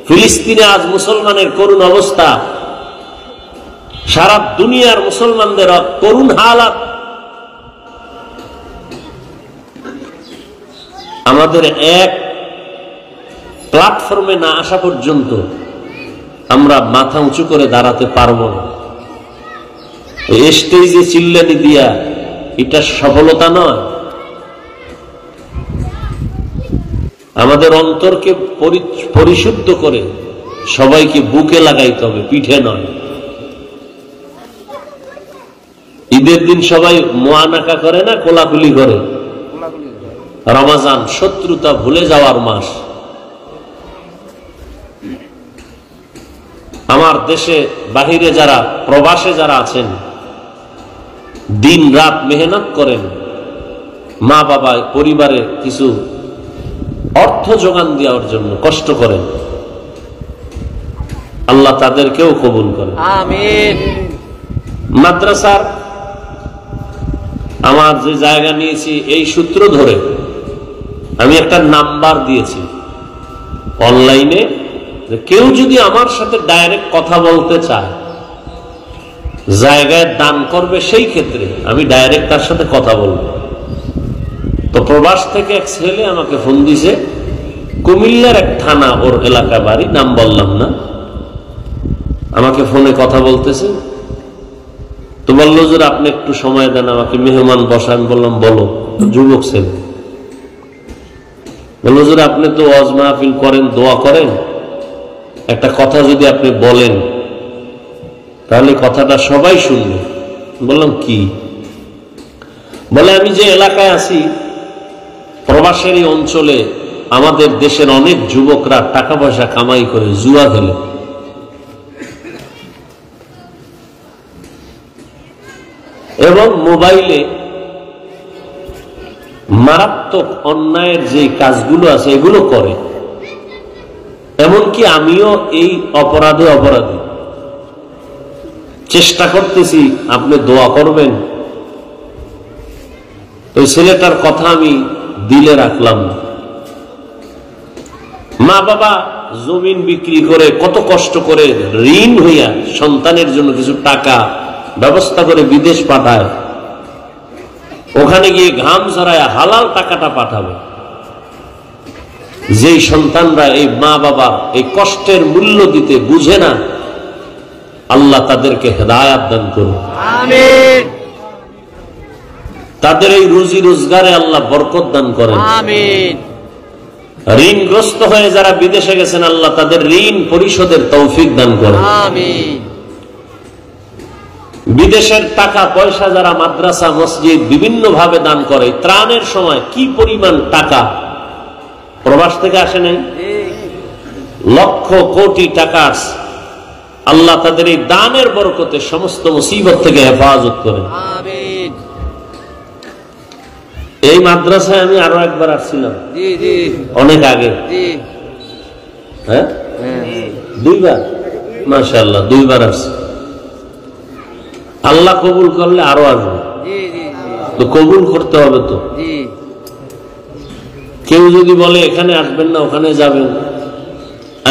ফিলিস্তিনে আজ মুসলমানের করুণ অবস্থা, সারা দুনিয়ার মুসলমানদের করুণ হালাত। আমাদের এক প্ল্যাটফর্মে না আসা পর্যন্ত আমরা মাথা উঁচু করে দাঁড়াতে পারবো না। স্টেজে চিল্লানি দিয়া এটা সফলতা নয়। আমাদের অন্তরকে পরিশুদ্ধ করে সবাইকে বুকে লাগাইতে হবে, পিঠে নয়। ঈদের দিন সবাই মোয়ানাকা করে না, কোলাকুলি করে। রমাজান শত্রুতা ভুলে যাওয়ার মাস। আমার দেশে বাহিরে যারা, প্রবাসে যারা আছেন, দিন রাত মেহনত করেন, মা বাবা পরিবারে কিছু অর্থ যোগান দেওয়ার জন্য কষ্ট করেন, আল্লাহ তাদেরকেও কবুল করেন, আমিন। মাদ্রাসার আমার যে জায়গা নিয়েছি এই সূত্র ধরে আমি একটা নাম্বার দিয়েছি অনলাইনে, কেউ যদি আমার সাথে ডাইরেক্ট কথা বলতে চায়, জায়গায় দান করবে, সেই ক্ষেত্রে আমি ডাইরেক্ট তার সাথে কথা বলবো। তো প্রবাস থেকে এক ছেলে আমাকে ফোন দিছে, কুমিল্লার এক থানা, ওর এলাকা বাড়ি, নাম বললাম না, আমাকে ফোনে কথা বলতেছে। তো বললো যে আপনি একটু সময় দেন, আমাকে মেহমান বসান। বললাম বলো। যুবক ছেলে বললো যে আপনি তো ওয়াজ মাহফিল করেন, দোয়া করেন, একটা কথা যদি আপনি বলেন তাহলে কথাটা সবাই শুনবে। বললাম কি? বলে আমি যে এলাকায় আছি, প্রবাসের এই অঞ্চলে আমাদের দেশের অনেক যুবকরা টাকা পয়সা কামাই করে জুয়া খেলে, এবং মোবাইলে মারাত্মক অন্যায়ের যে কাজগুলো আছে এগুলো করে। এমনকি আমিও এই অপরাধে অপরাধী। চেষ্টা করতেছি, আপনি দোয়া করবেন। ওই ছেলেটার কথা আমি দিলে রাখলাম। মা বাবা জমিন বিক্রি করে, কত কষ্ট করে ঋণ হইয়া সন্তানের জন্য কিছু টাকা ব্যবস্থা করে বিদেশ পাঠায়, ওখানে গিয়ে ঘাম ঝরায় হালাল টাকাটা পাঠাবে। যেই সন্তানরা, এই মা বাবা এই কষ্টের মূল্য দিতে বুঝে না, আল্লাহ তাদেরকে হেদায়াত দান করুন, আমিন। তাদের এই রুজি রোজগারে আল্লাহ বরকত দান করেন, আমিন। ঋণগ্রস্ত হয়ে যারা বিদেশে গেছেন, আল্লাহ তাদের ঋণ পরিশোধের তৌফিক দান করেন, আমিন। বিদেশের টাকা পয়সা যারা মাদ্রাসা মসজিদ বিভিন্ন ভাবে দান করে, ত্রাণের সময় কি পরিমাণ টাকা প্রবাস থেকে আসে নাই, লক্ষ কোটি টাকা আসে। আল্লাহ তাদের এই দানের বরকতে সমস্ত মুসিবত থেকে হেফাজত করেন, আমিন। এই মাদ্রাসায় আমি আরো একবার আসছিলাম, অনেক আগে। হ্যাঁ, দুইবার, মাশাআল্লাহ, দুইবার আসছি। আল্লাহ কবুল করলে আরো আসবে, তো কবুল করতে হবে। তো কেউ যদি বলে এখানে আসবেন না, ওখানে যাবেন,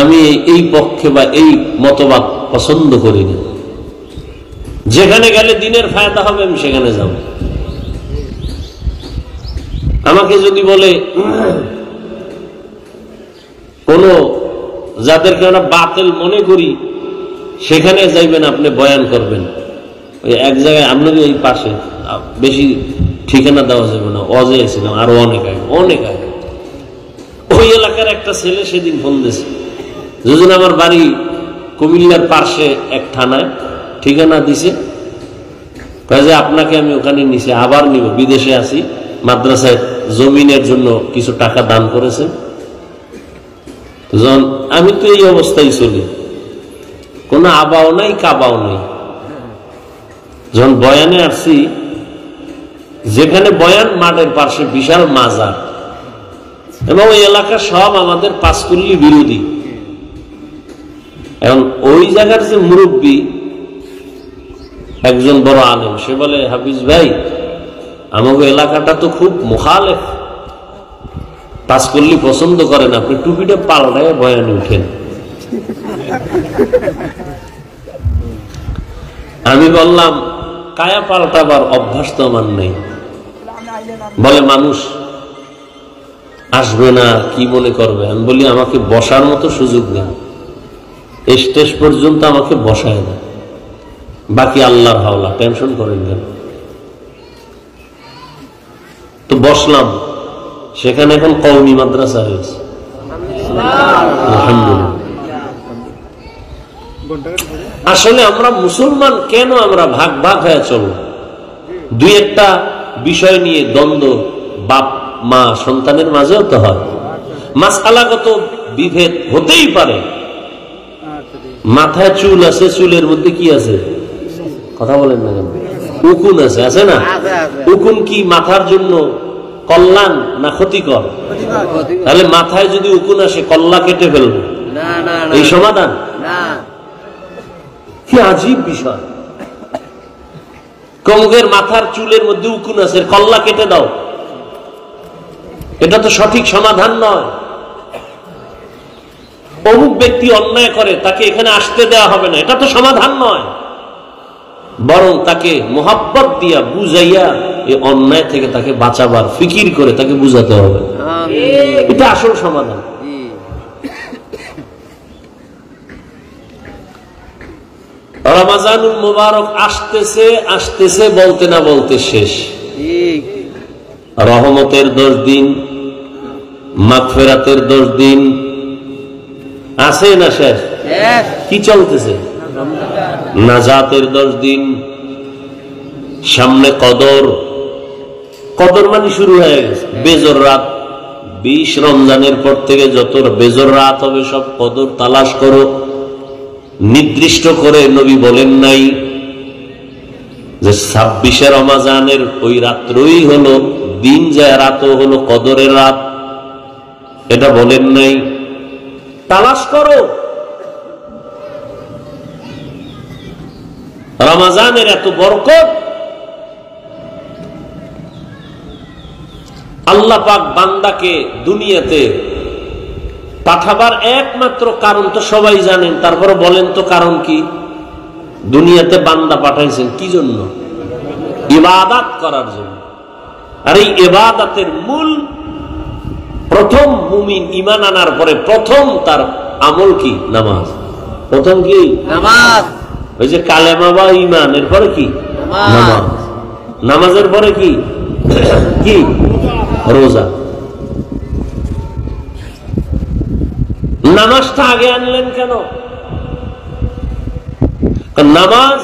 আমি এই পক্ষে বা এই মতবাদ পছন্দ করি না। যেখানে গেলে দিনের ফায়দা হবে আমি সেখানে যাব। আমাকে যদি বলে কোন যাদেরকে আমরা বাতিল মনে করি সেখানে যাইবেন, আপনি বয়ান করবেন, এক জায়গায় আপনার এই পাশে, বেশি ঠিকানা দেওয়া যাবে না, অজে ছিলাম আরো অনেক আগে, অনেক আগে। ওই এলাকার একটা ছেলে সেদিন ফোন দিয়েছে, যেদিন আমার বাড়ি কুমিল্লার পাশে এক থানায়, ঠিকানা দিছে, যে আপনাকে আমি ওখানে নিছি, আবার নিব, বিদেশে আছি, মাদ্রাসায় জমিনের জন্য কিছু টাকা দান করেছেন। আমি তো এই অবস্থায় চলি, কোনো আবাও নাই, কাবাও নাই। যখন বয়ানে আসছি, যেখানে বয়ান, মাঠের পাশে বিশাল মাজার, এবং ওই এলাকা সব আমাদের পাঁচকুল্লি বিরোধী। এখন ওই জায়গার যে মুরব্বী, একজন বড় আলেম, সে বলে, হাফিজ ভাই, আমাকে এলাকাটা তো খুব মুখালেফ, পাঁচকুল্লি পছন্দ করেন, আপনি টুপিটা পাল্টায় বয়ানে উঠেন। আমি বললাম কায়া পাল্টাবার অভ্যাস তো আমার নেই। বলে মানুষ আসবে না, কি মনে করবে? আমি বলি আমাকে বসার মতো সুযোগ দেন, স্টেজ পর্যন্ত আমাকে বসায় না, বাকি আল্লাহর হাওলা, টেনশন করেন কেন? তো বসলাম, সেখানে এখন কওমি মাদ্রাসা হয়েছে আলহামদুলিল্লাহ। আসলে আমরা মুসলমান কেন আমরা ভাগ ভাগ হয়ে চলব? দুই একটা বিষয় নিয়ে দ্বন্দ্ব বাপ মা সন্তানের মাঝেও তো হয়, মাসআলাগত বিভেদ হতেই পারে। মাথায় চুল আছে, চুলের মধ্যে কি আছে? কথা বলেন না কেন? উকুন আছে, আছে না? উকুন কি মাথার জন্য কল্যাণ না ক্ষতিকর? তাহলে মাথায় যদি উকুন আসে কল্লা কেটে ফেলবো, এই সমাধান? কি আজীব বিষয়! কমুকের মাথার চুলের মধ্যে উকুন আছে, কল্লা কেটে দাও, এটা তো সঠিক সমাধান নয়। অমুক ব্যক্তি অন্যায় করে, তাকে এখানে আসতে দেওয়া হবে না, এটা তো সমাধান নয়। বরং তাকে মোহাব্বত দিয়া বুঝাইয়া এই অন্যায় থেকে তাকে বাঁচাবার ফিকির করে তাকে বুঝাতে হবে, এটা আসল সমাধান। রমজানুল মুবারক আসতেছে আসতেছে বলতে না বলতে শেষ। রহমতের 10 দিন, মাগফিরাতের 10 দিন আছে না শেষ? কি চলতেছে? নাজাতের 10 দিন, সামনে কদর। কদর মানে শুরু হয়ে গেছে, বেজর রাত। 20 রমজানের পর থেকে যত বেজর রাত হবে সব কদর তালাশ করো। নির্দিষ্ট করে নবী বলেন নাই যে 26 রমজানের ওই রাত্রই হলো দিন, যায় রাতও হলো কদরের রাত, এটা বলেন নাই। তালাশ করো। রমজানের এত বরকত, আল্লাহ পাক বান্দাকে দুনিয়াতে পাঠাবার একমাত্র কারণ তো সবাই জানেন, তারপরে বলেন তো কারণ কি? দুনিয়াতে বান্দা পাঠাইছেন কি জন্য? ইবাদত করার জন্য। আর এই ইবাদতের মূল, প্রথম মুমিন ঈমান আনার পরে প্রথম তার আমল কি? নামাজ। প্রথম কি? নামাজ। ওই যে কালেমা বা ঈমান, এর পরে কি? নামাজ। নামাজের পরে কি? কি? রোজা। নামাজটা আগে আনলেন কেন? নামাজ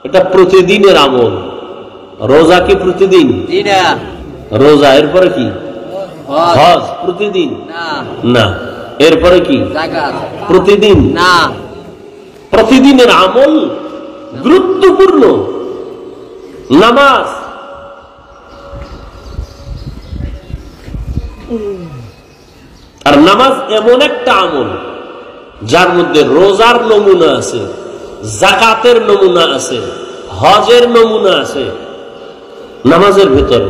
এটা প্রতিদিনের আমল। রোজা কি প্রতিদিন? রোজা। এরপরে কি? হজ। প্রতিদিন না। এরপরে কি? প্রতিদিন না। প্রতিদিনের আমল গুরুত্বপূর্ণ। নামাজ আর নামাজ এমন একটা আমল যার মধ্যে রোজার নমুনা আছে, যাকাতের নমুনা আছে, হজের নমুনা আছে। নামাজের ভেতরে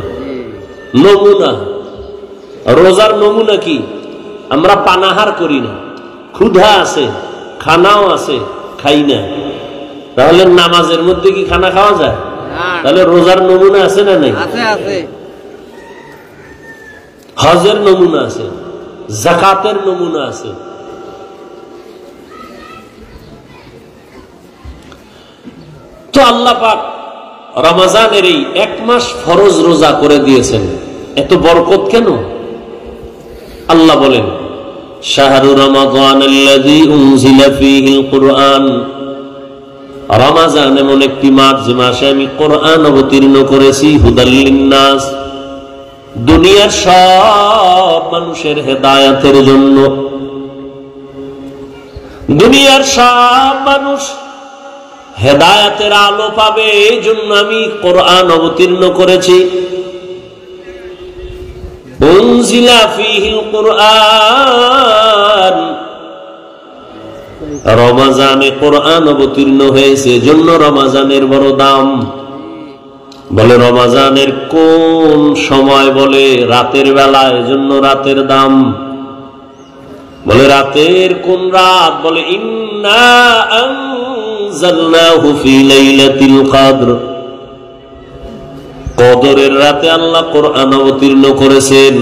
নমুনা। রোজার নমুনা কি? আমরা পানাহার করি না, ক্ষুধা আছে, খানাও আছে, খাই না। তাহলে নামাজের মধ্যে কি খানা খাওয়া যায়? তাহলে রোজার নমুনা আছে না নাই? হজের নমুনা আছে, যাকাতের নমুনা আছে। তো আল্লাহ পাক রমজানের এই 1 মাস ফরজ রোজা করে দিয়েছেন। এত বরকত কেন? আল্লাহ বলেন, শাহরু রমাদানাল্লাযী উনজিলা ফীহিল কুরআন। রমজান এমন একটি মাস যে মাসে আমি কোরআন অবতীর্ণ করেছি, হুদাল লিন্নাস, দুনিয়ার সব মানুষের হেদায়েতের জন্য। দুনিয়ার সব মানুষ হেদায়েতের আলো পাবে, এই জন্য আমি কোরআন অবতীর্ণ করেছি। উনজিলা ফীহিল কুরআন, রমজানে কোরআন অবতীর্ণ হয়েছে, এজন্য রমজানের বড় দাম। বলে রমজানের কোন সময়? বলে রাতের বেলা, এজন্য রাতের দাম। বলে রাতের কোন রাত? বলে ইন্না আনজালনাহু ফি লাইলাতিল কদর, কদরের রাতে আল্লাহ কোরআন অবতীর্ণ করেছেন।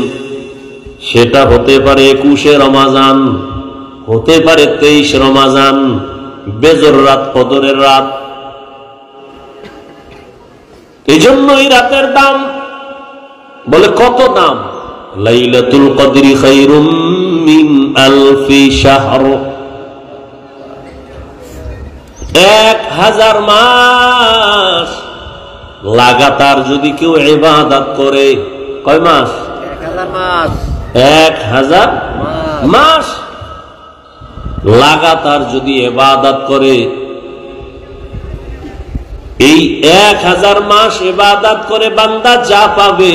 সেটা হতে পারে 21 রমজান, হতে পারে 23 রমজান, বেজর রাত, কদরের রাত। এই জন্যই রাতের দাম। বলে কত দাম? লাইলাতুল কদরি খায়রুম মিন আলফি শাহর, 1000 মাস লাগাতার যদি কেউ ইবাদত করে। কয় মাস? 1000 মাস। 1000 মাস লাগাতার যদি ইবাদত করে, এই 1000 মাস ইবাদত করে বান্দা যা পাবে,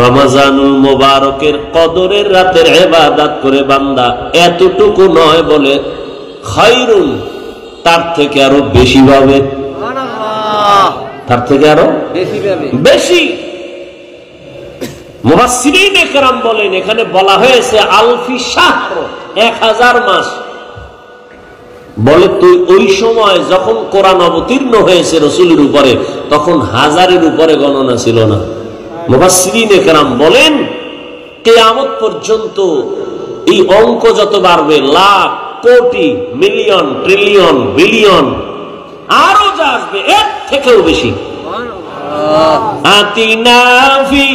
রমজানুল মুবারকের কদরের রাতের ইবাদত করে বান্দা এতটুকু নয়, বলে খায়রুন, তার থেকে আরো বেশি পাবে। সুবহানাল্লাহ, তার থেকে আরো বেশি পাবে, বেশি। মুফাসসিরিনে কেরাম বলেন এখানে বলা হয়েছে আলফি শাহর, 1000 মাস। বলে তুই ওই সময় যখন কোরআন অবতীর্ণ হয়েছে রাসূলের উপরে, তখন 1000-এর উপরে গণনা ছিল না। মুফাসসিরিনে কেরাম বলেন কিয়ামত পর্যন্ত এই অঙ্ক যত বাড়বে, লাখ, কোটি, মিলিয়ন, ট্রিলিয়ন, বিলিয়ন, আরো যা আসবে এর থেকেও বেশি। আতিনা ফি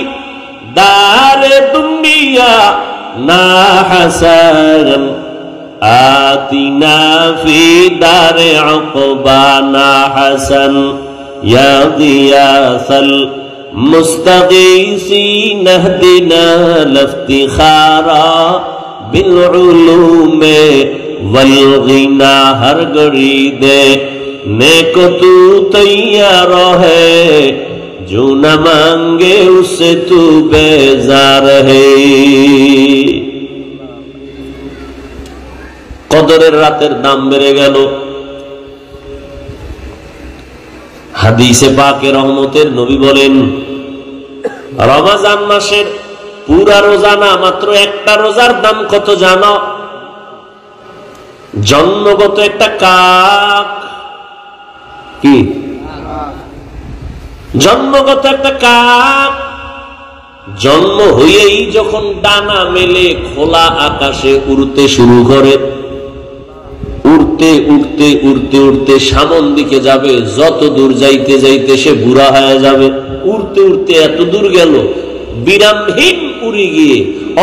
দারে দুনিয়া না হাসান, আতিনা ফি দারে উকবা না হাসান, ইয়া গিয়াসাল মুস্তাগীসিন ইহদিনা লিফতিখারা বিল উলুমে ওয়াল গিনা, হর ঘড়ি দে नेको तू तैयार है, जो न मांगे उससे तू बेजार है। কদরের রাতের দাম বেড়ে গেল। হাদিসে পাকে রহমতের নবী বলেন, রমজান মাসের পুরা রোজা না, মাত্র একটা রোজার দাম কত জানো? জন্মগত একটা কাক, কি জন্মগত একটা কাক জন্ম হয়েই যখন ডানা মেলে খোলা আকাশে উড়তে শুরু করে, উড়তে উড়তে উড়তে উড়তে সামন দিকে যাবে, যত দূর যাইতে যাইতে সে বুড়া হয়ে যাবে। উড়তে উড়তে এত দূর গেল, বিরামহীন উড়ে গিয়ে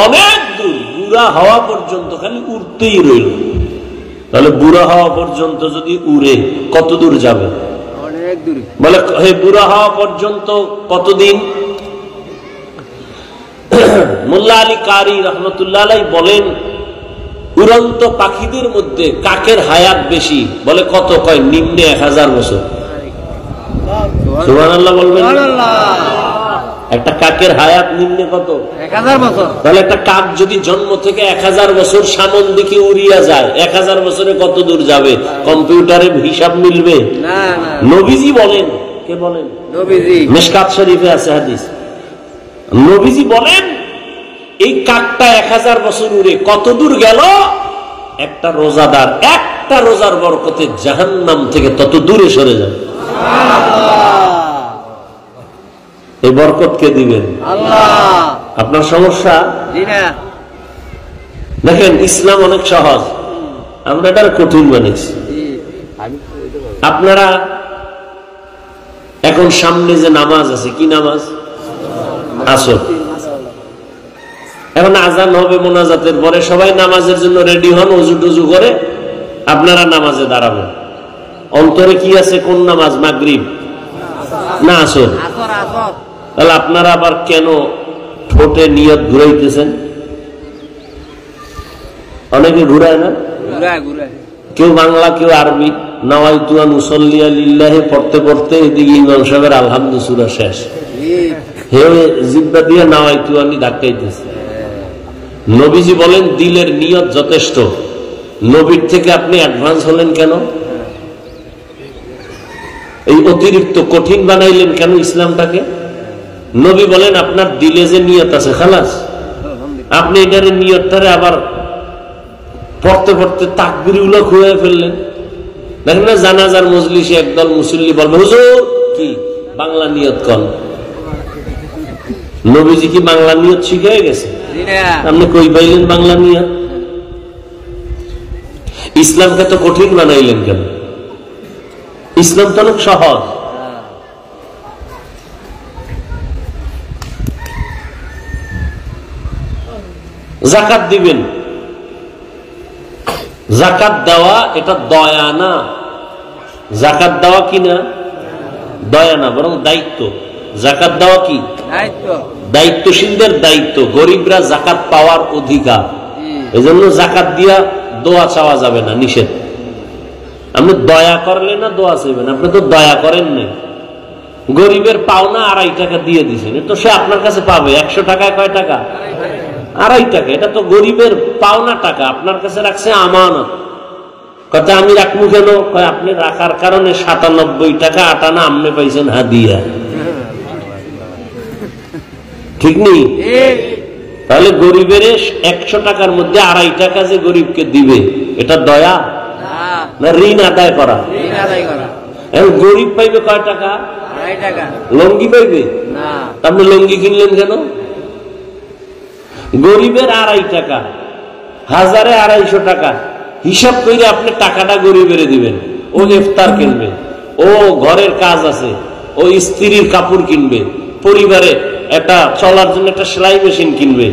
অনেক দূর, বুড়া হওয়া পর্যন্ত খালি উড়তেই রইল। তাহলে বুড়া হওয়া পর্যন্ত যদি উড়ে কত দূর যাবে? বলে বুড়া হওয়া পর্যন্ত কতদিন? মোল্লা আলী কারি রহমতুল্লাহ আলাইহি বলেন, উড়ন্ত পাখিদের মধ্যে কাকের হায়াত বেশি। বলে কত? কয় নিম্নে 1000 বছর। সুবহানাল্লাহ বলবেন। একটা কাকের হায়াত নিম্নে কত? 1000 বছর। তাহলে একটা কাক যদি জন্ম থেকে 1000 বছর সামন দিকে উড়িয়া যায়, 1000 বছরে কত দূর যাবে? কম্পিউটারে হিসাব মিলবে না। নবীজি বলেন, কে বলেন? নবীজি, মিশকাত শরীফে আছে হাদিস। নবীজি বলেন এই কাকটা 1000 বছর উড়ে কত দূর গেল? একটা রোজাদার একটা রোজার বরকতে জাহান্নাম থেকে তত দূরে সরে যাবে। এই বরকত কে দিবেন? আল্লাহ। আপনার সমস্যা? দেখেন ইসলাম অনেক সহজ, আমরা এটা কঠিন বানিয়েছি। আপনারা এখন সামনে যে নামাজ আছে, কি নামাজ? আসর। এখন আজান হবে, মোনাজাতের পরে সবাই নামাজের জন্য রেডি হন, ওযু টুজু করে আপনারা নামাজে দাঁড়াবেন। অন্তরে কি আছে? কোন নামাজ? মাগরিব না আসর? তাহলে আপনারা আবার কেন ঠোঁটে নিয়ত ঘুরাইতেছেন? অনেকে ঘুরায় না? কেউ বাংলা, কেউ আরবি। নাওয়াইতু আন উসাল্লিয়া লিল্লাহি পড়তে পড়তে এদিকে ইমাম সাহেবের আলহামদুলিল্লাহ সূরা শেষ, হে জিহ্বা দিয়ে নাওয়াইতু আনি ধাক্কাইতেছে। নবীজি বলেন দিলের নিয়ত যথেষ্ট। নবীর থেকে আপনি অ্যাডভান্স হলেন কেন? এই অতিরিক্ত কঠিন বানাইলেন কেন ইসলামটাকে? নবী বলেন আপনার দিলে যে নিয়ত আছে খালাস, আপনি এটার নিয়তটারে আবার পড়তে পড়তে তাকবীরগুলো খুঁয়ে ফেললেন। দেখেন না জানাজার মজলিসে একদল মুসল্লি বলবে, হুজুর কি বাংলা নিয়ত কন। নবীজি কি বাংলা নিয়ত শিখে গেছে? আপনি কই পাইলেন বাংলা নিয়ত? ইসলামকে তো কঠিন বানাইলেন কেন? ইসলাম তো অনেক সহজ। জাকাত দিবেন, জাকাত দেওয়া এটা দয়া না। জাকাত দেওয়া কি না? দয়া না, বরং দায়িত্ব। জাকাত দেওয়া কি? দায়িত্বশীলদের দায়িত্ব। গরিবরা জাকাত পাওয়ার অধিকার। এজন্য জাকাত দিয়া দোয়া চাওয়া যাবে না, নিষেধ। আপনি দয়া করলে না দোয়া চাইবেন? আপনি তো দয়া করেন নাই। গরিবের পাওনা 2.5 টাকা দিয়ে দিচ্ছেন, তো সে আপনার কাছে পাবে 100 টাকায় কয় টাকা? 2.5 টাকা। এটা তো গরিবের পাওনা টাকা, আপনার কাছে রাখছে আমানত। কথা আমি রাখবো কেন? আপনি রাখার কারণে 97 টাকা 8 আনা আপনি পাইছেন হাদিয়া, ঠিক নেই? তাহলে গরিবের 100 টাকার মধ্যে 2.5 টাকা যে গরিবকে দিবে, এটা দয়া না ঋণ আদায় করা? এখন গরিব পাইবে কয় টাকা? 2.5 টাকা। লঙ্গি পাইবে? আপনি লঙ্গি কিনলেন কেন? গরিবের 2.5 টাকা, হাজারে 250 টাকা হিসাব করে আপনি টাকাটা গরিবের দিবেন। ও ইফতার কিনবে, ও ঘরের কাজ আছে, ও স্ত্রীর কাপড় কিনবে, পরিবারে একটা চলার জন্য একটা সেলাই মেশিন কিনবে।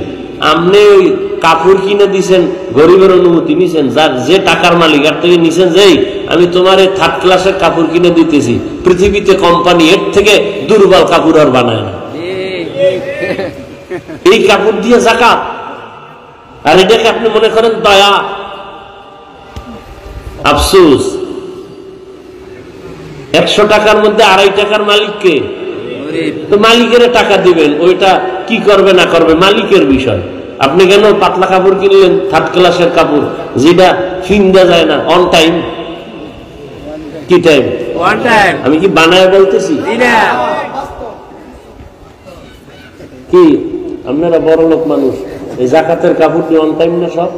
আপনি ওই কাপড় কিনে দিচ্ছেন, গরিবের অনুমতি নিছেন, যার যে টাকার মালিক আর থেকে নিছেন, যে আমি তোমার এই 3rd ক্লাসের কাপড় কিনে দিতেছি। পৃথিবীতে কোম্পানি এর থেকে দুর্বল কাপড় আর বানায় না। এই কাপড় দিয়ে জাকাত, আর এটাকে আপনি মনে করেন দয়া। আফসোস, 100 টাকার মধ্যে 2.5 টাকার মালিককে, তো মালিকের টাকা দিবেন, ওইটা কি করবে না করবে মালিকের বিষয়। আপনি কেন পাতলা কাপড় কিনলেন, 3rd ক্লাসের কাপড়, যেটা ফিন্দা যায় না অন টাইম? কি টাইম? আমি কি বানায় বলতেছি? কি আপনারা বড় লোক মানুষ, এই জাকাতের কাপড় কি অন টাইম না সব?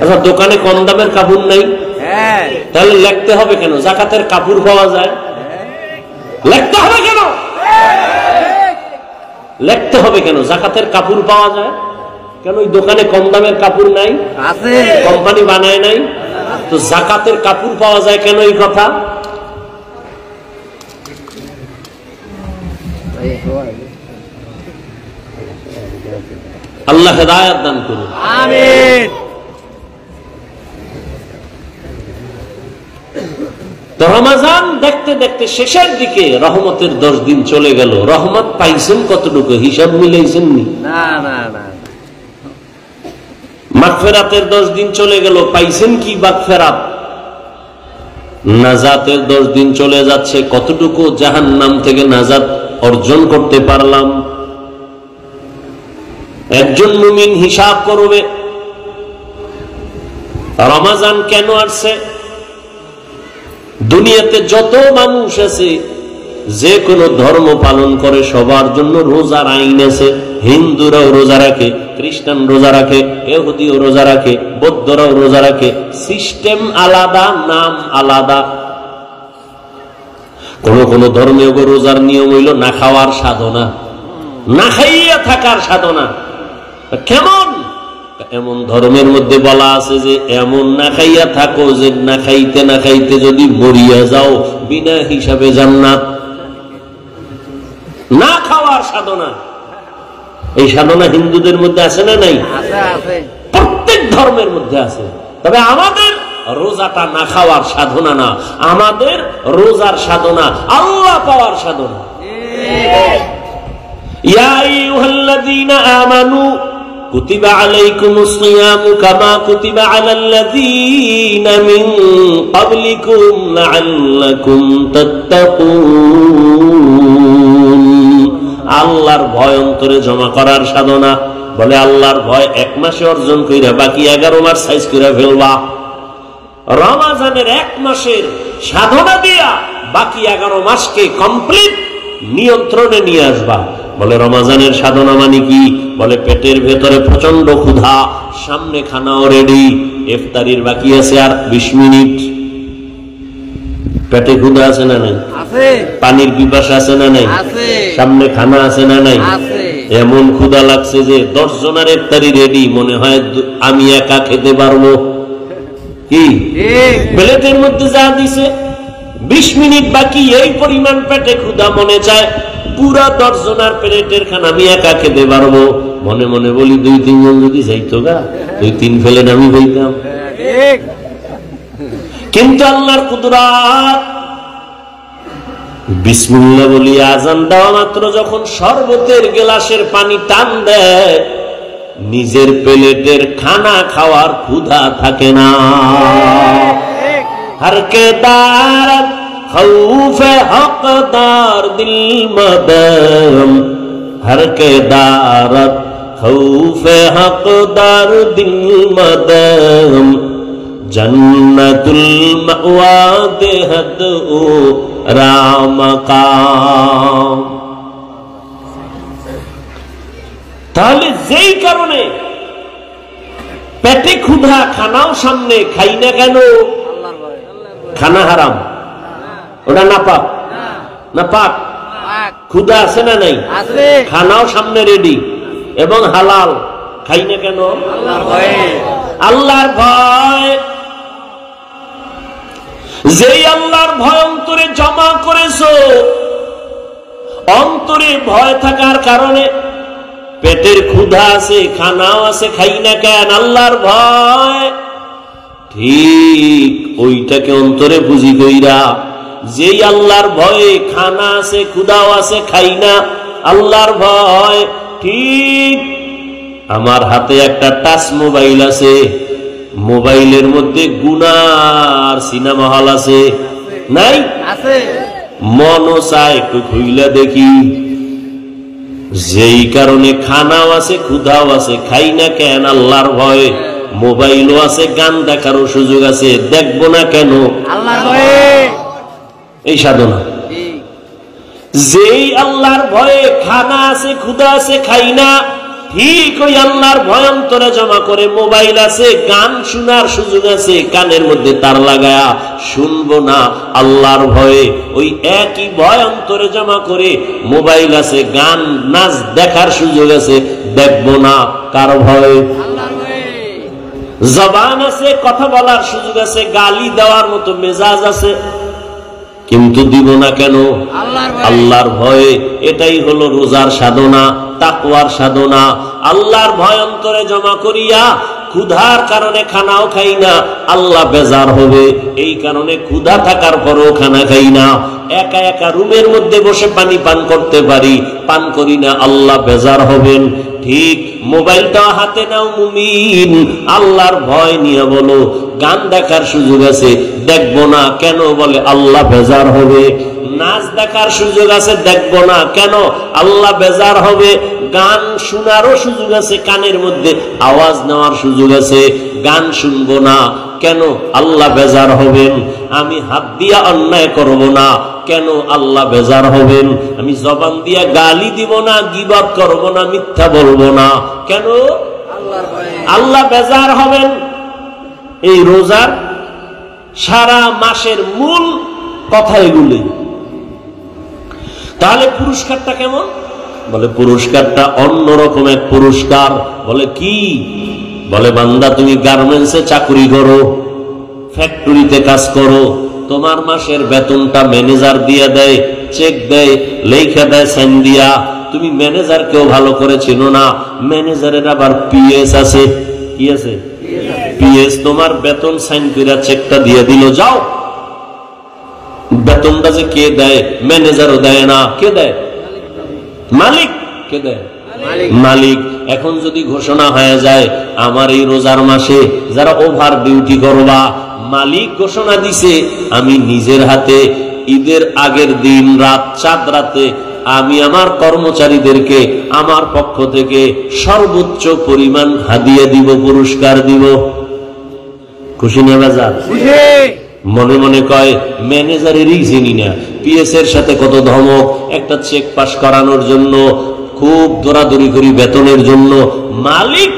আচ্ছা, দোকানে কম দামের কাপড় নাই, তাহলে লিখতে হবে কেন জাকাতের কাপড় পাওয়া যায়? লিখতে হবে কেন? লিখতে হবে কেন জাকাতের কাপড় পাওয়া যায়? কেন ওই দোকানে কম দামের কাপড় নাই? আছে, কোম্পানি বানায় নাই, তো জাকাতের কাপড় পাওয়া যায় কেন? এই কথা আল্লাহ হেদায়েত দান করুন, আমিন। তো রমজান দেখতে দেখতে শেষের দিকে রহমতের 10 দিন চলে গেল। রহমত পাইছেন কতটুকু? হিসাব মিলাইছেন নি? না না না। মাগফিরাতের 10 দিন চলে গেল, পাইছেন কি মাগফিরাত? নাজাতের 10 দিন চলে যাচ্ছে, কতটুকু জাহান্নাম থেকে নাজাত অর্জন করতে পারলাম? একজন মুমিন হিসাব করবে রমজান কেন আসছে। দুনিয়াতে যত মানুষ আছে, যে কোনো ধর্ম পালন করে, সবার জন্য রোজার আইন আছে। হিন্দুরাও রোজা রাখে, খ্রিস্টান রোজা রাখে, ইহুদিও রোজা রাখে, বৌদ্ধরাও রোজা রাখে। সিস্টেম আলাদা, নাম আলাদা। কোন কোন ধর্মে রোজার নিয়ম হইল না খাওয়ার সাধনা, না খাইয়া থাকার সাধনা। কেমন? এমন ধর্মের মধ্যে বলা আছে যে এমন না খাইয়া থাকো যে না খাইতে না খাইতে যদি মরিয়া যাও বিনা হিসাবে জান্নাত। না খাওয়ার সাধনা, এই সাধনা হিন্দুদের মধ্যে আছে না নাই? প্রত্যেক ধর্মের মধ্যে আছে। তবে আমাদের রোজাটা না খাওয়ার সাধনা না, আমাদের রোজার সাধনা আল্লাহ পাওয়ার সাধনা। ইয়া আইয়ুহাল্লাযীনা আমানু কুতিবা আলাইকুমুস সিয়ামু কামা কুতিবা আলাল্লাযীনা মিন ক্বাবলিকুম লাআল্লাকুম তাত্তাকুন। আল্লাহর ভয় অন্তরে জমা করার সাধনা। বলে আল্লাহর ভয় 1 মাসে অর্জন কইরা বাকি 11 মাস সাইজ কইরা ফেলবা। রমজানের 1 মাসের সাধনা দিয়া বাকি 11 মাসকে কমপ্লিট নিয়ন্ত্রণে নিয়ে আসবা। বলে রমাজানের সাধনা মানে কি? বলে পেটের ভেতরে প্রচন্ড ক্ষুধা, সামনে খানাও রেডি, ইফতারির বাকি আছে আর 20 মিনিট। পেটে ক্ষুধা আছে না নাই? পানির পিপাসা আছে না নাই? সামনে খানা আছে না নাই? এমন ক্ষুধা লাগছে যে 10 জনের ইফতারি রেডি, মনে হয় আমি একা খেতে পারবো। কি প্লেটের মধ্যে যা দিছে, 20 মিনিট বাকি, এই পরিমাণ পেটে ক্ষুধা, মনে চায় পুরা 10 জনের প্লেটের খানা আমি একা খেতে পারবো। মনে মনে বলি 2-3 জন যদি যাইতো গা, 2-3 ফেলে আমি হইতাম। কিন্তু আল্লাহর কুদরত, বিসমিল্লাহ বলি আজান দেওয়া মাত্র যখন শরবতের গ্লাসের পানি টান দেয়, নিজের প্লেটের খানা খাওয়ার ক্ষুধা থাকে না। हर के दारत खौफ हकदार दिल मदम, हर के दारत खौफ हकदार दिल मदम, जन्नतुल मअवा देहत ओ रामकाम। তাহলে যেই কারণে পেটে ক্ষুধা, খানাও সামনে, খাই না কেন? খানা হারাম, ওটা না পাক, না পাক। ক্ষুধা আছে না নাই? খানাও সামনে রেডি এবং হালাল, খাই না কেন? আল্লাহর ভয়। যেই আল্লাহর ভয় অন্তরে জমা করেছো, অন্তরে ভয় থাকার কারণে পেটের ক্ষুধা আছে, খানাও আছে, খাই না কেন? আল্লাহর ভয়। ঠিক ওইটাকে অন্তরে বুঝি কইরা, যেই আল্লাহর ভয়ে খানা আছে, ক্ষুধাও আছে, খাই না, আল্লাহর ভয়। ঠিক আমার হাতে একটা টাচ মোবাইল আছে, মোবাইলের মধ্যে গুনার সিনেমা হল আছে নাই? মনও চায় একটু খুইলা দেখি। যেই কারণে খানাও আছে, ক্ষুধাও আছে, খাই না কেন? আল্লাহর ভয়ে। মোবাইলও আছে, গান দেখারও সুযোগ আছে, দেখবো না কেন? আল্লাহর ভয়ে। এই সাধনা। যেই আল্লাহর ভয়ে খানা আছে, ক্ষুধা আছে, খাই না, ঠিক ওই আল্লাহর ভয় অন্তরে জমা করে মোবাইল আছে, গান শোনার সুযোগ আছে, কানের মধ্যে তার লাগায়া শুনবো না আল্লাহর ভয়ে। ওই একই ভয় অন্তরে জমা করে মোবাইল আছে, গান নাচ দেখার সুযোগ আছে, দেখবো না কার ভয়ে? জবান আছে, কথা বলার সুযোগ আছে, গালি দেওয়ার মতো মেজাজ আছে, কিন্তু দিব না কেন? আল্লাহর ভয়ে। এটাই হলো রোজার সাধনা, তাকওয়ার সাধনা। আল্লাহর ভয় অন্তরে জমা করিয়া ক্ষুধার কারণে খানাও খাই না, আল্লাহ বেজার হবে, এই কারণে ক্ষুধা থাকার পরও খানা খাই না। একা একা রুমের মধ্যে বসে পানি পান করতে পারি, পান করি না, আল্লাহ বেজার হবেন। ঠিক মোবাইলটা হাতে নাও মুমিন, আল্লাহর ভয় নিয়ে বলো, গান দেখার সুযোগ আছে, দেখবো না কেন? বলে আল্লাহ বেজার হবে। নাচ দেখার সুযোগ আছে, দেখবো না কেন? আল্লাহ বেজার হবে। গান শোনারও সুযোগ আছে, কানের মধ্যে আওয়াজ নেওয়ার সুযোগ আছে, গান শুনবো না কেন? আল্লাহ বেজার হবেন। আমি হাত দিয়া অন্যায় করব না, কেন? আল্লাহ বেজার হবেন। আমি জবান দিয়া গালি দিব না, গীবত করব না, মিথ্যা বলবো না, কেন? আল্লাহ বেজার হবেন। এই রোজার সারা মাসের মূল কথা এগুলি। তাহলে পুরস্কারটা কেমন? বলে পুরস্কারটা অন্যরকম এক পুরস্কার। বলে কি? বলে বান্দা তুমি গার্মেন্টসে চাকরি করো, ফ্যাক্টরিতে কাজ করো, তোমার মাসের বেতনটা ম্যানেজার দিয়ে দেয়, চেক দেয়, লেখা দেয় সাইন দিয়া। তুমি ম্যানেজারকেও ভালো করে চিনো না, ম্যানেজারের আবার পিএস আছে। কি আছে? পিএস। তোমার বেতন সাইন করে চেকটা দিয়ে দিল, যাও। বেতনটা যে কে দেয়? ম্যানেজারও দেয় না। কে দেয়? মালিক। কে দেয়? মালিক। এখন যদি ঘোষণা হয়ে যায় আমার এই রোজার মাসে যারা ওভার ডিউটি করবা, মালিক ঘোষণা দিছে আমি নিজের হাতে ঈদের আগের দিন রাত, চাঁদ রাতে আমি আমার কর্মচারীদেরকে আমার পক্ষ থেকে সর্বোচ্চ পরিমাণ হাদিয়া দিব, পুরস্কার দিব। খুশি না বাজার? মনে মনে কয় ম্যানেজারেরই চিনি না, পিএস এর সাথে কত ধমক, একটা চেক পাস করানোর জন্য খুব দৌড়াদৌড়ি করি বেতনের জন্য, মালিক